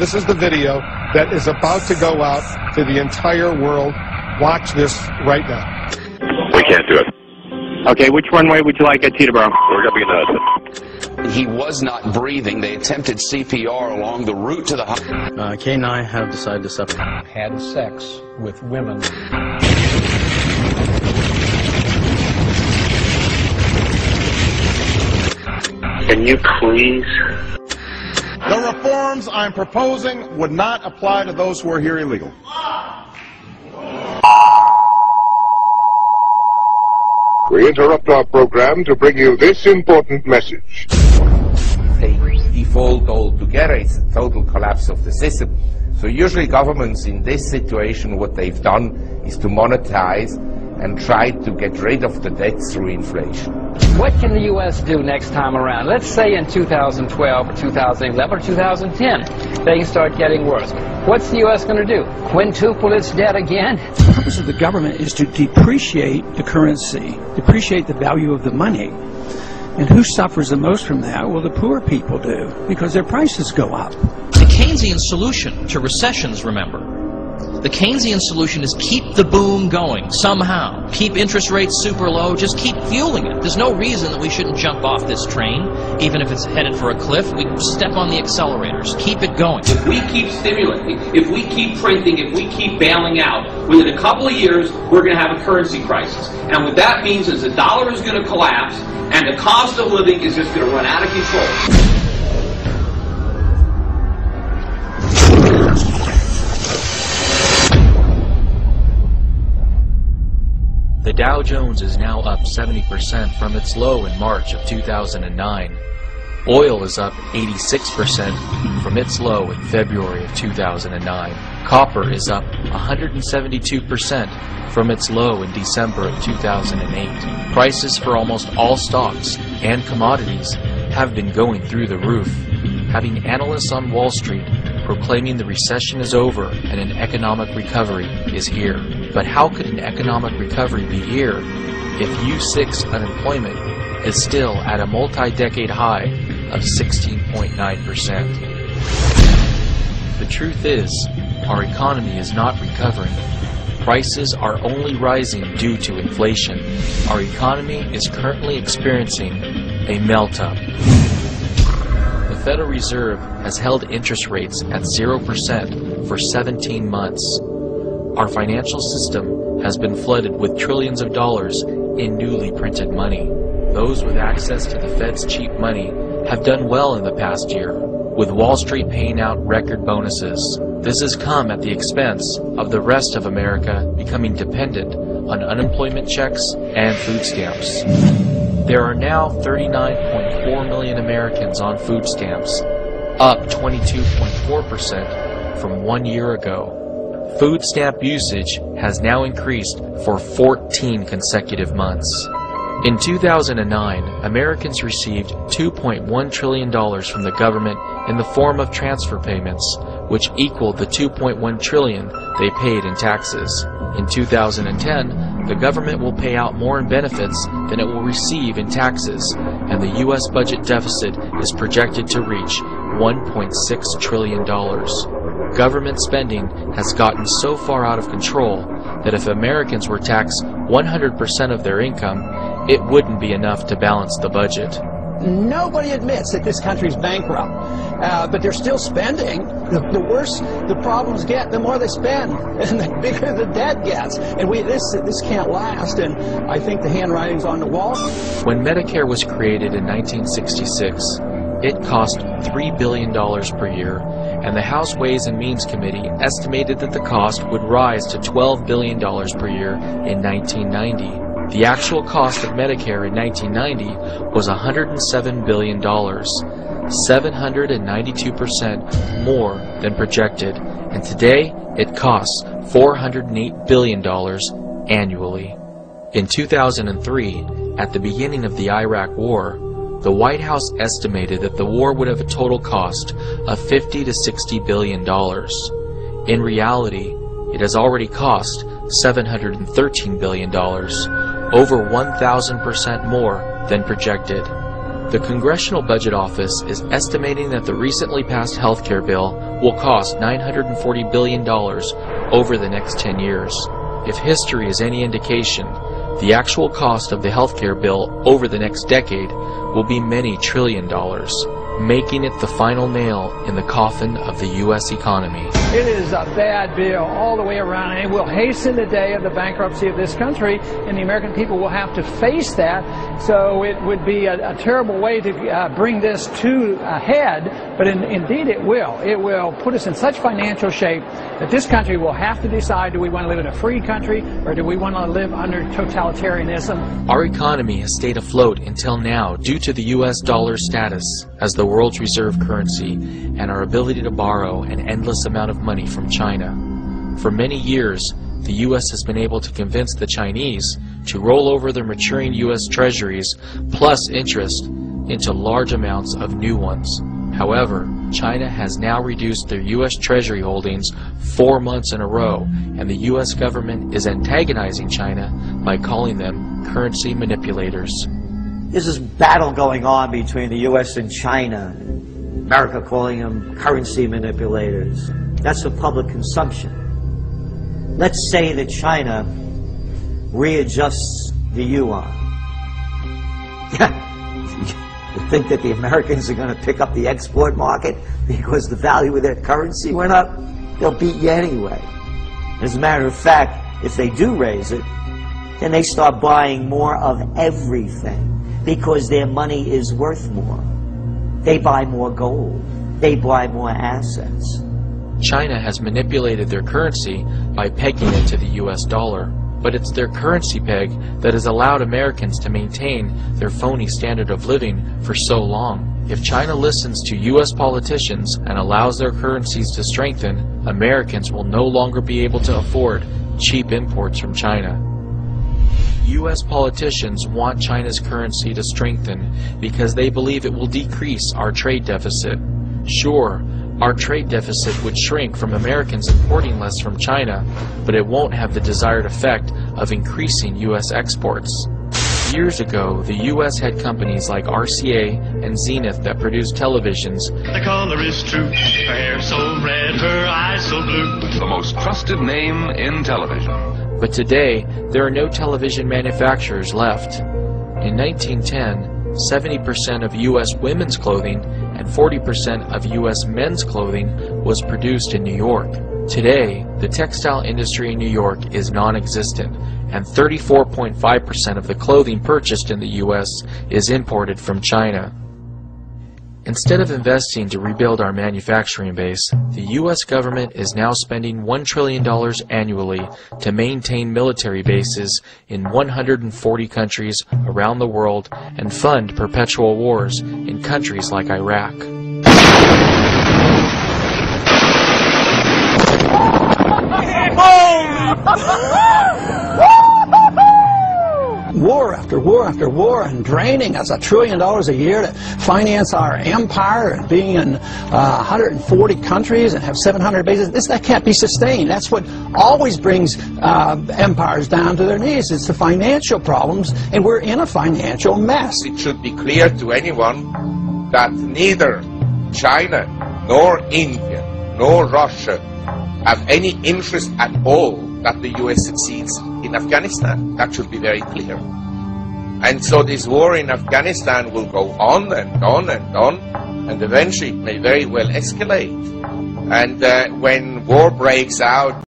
This is the video that is about to go out to the entire world. Watch this right now. We can't do it. Okay, which runway would you like at Teterboro? We're going to be in the... He was not breathing. They attempted CPR along the route to the hospital. K9 have decided to separate. Had sex with women. Can you please? The reforms I'm proposing would not apply to those who are here illegal. We interrupt our program to bring you this important message. They default altogether. It's a total collapse of the system. So usually governments in this situation, what they've done is to monetize and try to get rid of the debt through inflation. What can the U.S. do next time around? Let's say in 2012 or 2011 or 2010, they can start getting worse. What's the U.S. going to do? Quintuple its debt again? The purpose of the government is to depreciate the currency, depreciate the value of the money. And who suffers the most from that? Well, the poor people do, because their prices go up. The Keynesian solution to recessions, remember, the Keynesian solution is keep the boom going somehow. Keep interest rates super low, just keep fueling it. There's no reason that we shouldn't jump off this train, even if it's headed for a cliff. We step on the accelerators, keep it going. If we keep stimulating, if we keep printing, if we keep bailing out, within a couple of years, we're going to have a currency crisis. And what that means is the dollar is going to collapse, and the cost of living is just going to run out of control. The Dow Jones is now up 70% from its low in March of 2009. Oil is up 86% from its low in February of 2009. Copper is up 172% from its low in December of 2008. Prices for almost all stocks and commodities have been going through the roof, having analysts on Wall Street proclaiming the recession is over and an economic recovery is here. But how could an economic recovery be here if U6 unemployment is still at a multi-decade high of 16.9%? The truth is, our economy is not recovering. Prices are only rising due to inflation. Our economy is currently experiencing a melt-up. The Federal Reserve has held interest rates at 0% for 17 months. Our financial system has been flooded with trillions of dollars in newly printed money. Those with access to the Fed's cheap money have done well in the past year, with Wall Street paying out record bonuses. This has come at the expense of the rest of America becoming dependent on unemployment checks and food stamps. There are now 39.4 million Americans on food stamps, up 22.4% from 1 year ago. Food stamp usage has now increased for 14 consecutive months. In 2009, Americans received $2.1 trillion from the government in the form of transfer payments, which equaled the $2.1 trillion they paid in taxes. In 2010, the government will pay out more in benefits than it will receive in taxes, and the U.S. budget deficit is projected to reach $1.6 trillion. Government spending has gotten so far out of control that if Americans were taxed 100% of their income, it wouldn't be enough to balance the budget. Nobody admits that this country's bankrupt, but they're still spending. The worse the problems get, the more they spend, and the bigger the debt gets. And this can't last, and I think the handwriting's on the wall. When Medicare was created in 1966, it cost $3 billion per year, and the House Ways and Means Committee estimated that the cost would rise to $12 billion per year in 1990. The actual cost of Medicare in 1990 was $107 billion, 792% more than projected, and today it costs $408 billion annually. In 2003, at the beginning of the Iraq War, the White House estimated that the war would have a total cost of $50 to $60 billion. In reality, it has already cost $713 billion, over 1,000% more than projected. The Congressional Budget Office is estimating that the recently passed healthcare bill will cost $940 billion over the next 10 years. If history is any indication, the actual cost of the healthcare bill over the next decade will be many $1 trillion, making it the final nail in the coffin of the U.S. economy. It is a bad bill all the way around, and it will hasten the day of the bankruptcy of this country, and the American people will have to face that. So it would be a terrible way to bring this to a head, but indeed it will. It will put us in such financial shape that this country will have to decide, do we want to live in a free country or do we want to live under totalitarianism? Our economy has stayed afloat until now due to the U.S. dollar's status as the world's reserve currency and our ability to borrow an endless amount of money from China. For many years, the U.S. has been able to convince the Chinese to roll over their maturing U.S. treasuries plus interest into large amounts of new ones. However, China has now reduced their U.S. Treasury holdings 4 months in a row, and the U.S. government is antagonizing China by calling them currency manipulators. There's this battle going on between the U.S. and China. America calling them currency manipulators. That's for public consumption. Let's say that China readjusts the yuan. You think that the Americans are going to pick up the export market because the value of their currency went up? They'll beat you anyway. As a matter of fact, if they do raise it, then they start buying more of everything because their money is worth more. They buy more gold. They buy more assets. China has manipulated their currency by pegging it to the U.S. dollar. But it's their currency peg that has allowed Americans to maintain their phony standard of living for so long. If China listens to U.S. politicians and allows their currencies to strengthen, Americans will no longer be able to afford cheap imports from China. U.S. politicians want China's currency to strengthen because they believe it will decrease our trade deficit. Sure, our trade deficit would shrink from Americans importing less from China, but it won't have the desired effect of increasing U.S. exports. Years ago, the U.S. had companies like RCA and Zenith that produced televisions. The color is true, her hair so red, her eyes so blue. The most trusted name in television. But today, there are no television manufacturers left. In 1910, 70% of U.S. women's clothing and 40% of U.S. men's clothing was produced in New York. Today, the textile industry in New York is non-existent, and 34.5% of the clothing purchased in the U.S. is imported from China. Instead of investing to rebuild our manufacturing base, the U.S. government is now spending $1 trillion annually to maintain military bases in 140 countries around the world and fund perpetual wars in countries like Iraq. War after war after war, and draining us $1 trillion a year to finance our empire, and being in 140 countries and have 700 bases. That can't be sustained. That's what always brings empires down to their knees. It's the financial problems, and we're in a financial mess. It should be clear to anyone that neither China nor India nor Russia have any interest at all that the U.S. succeeds in Afghanistan. That should be very clear. And so this war in Afghanistan will go on and on and on, and eventually it may very well escalate. And when war breaks out,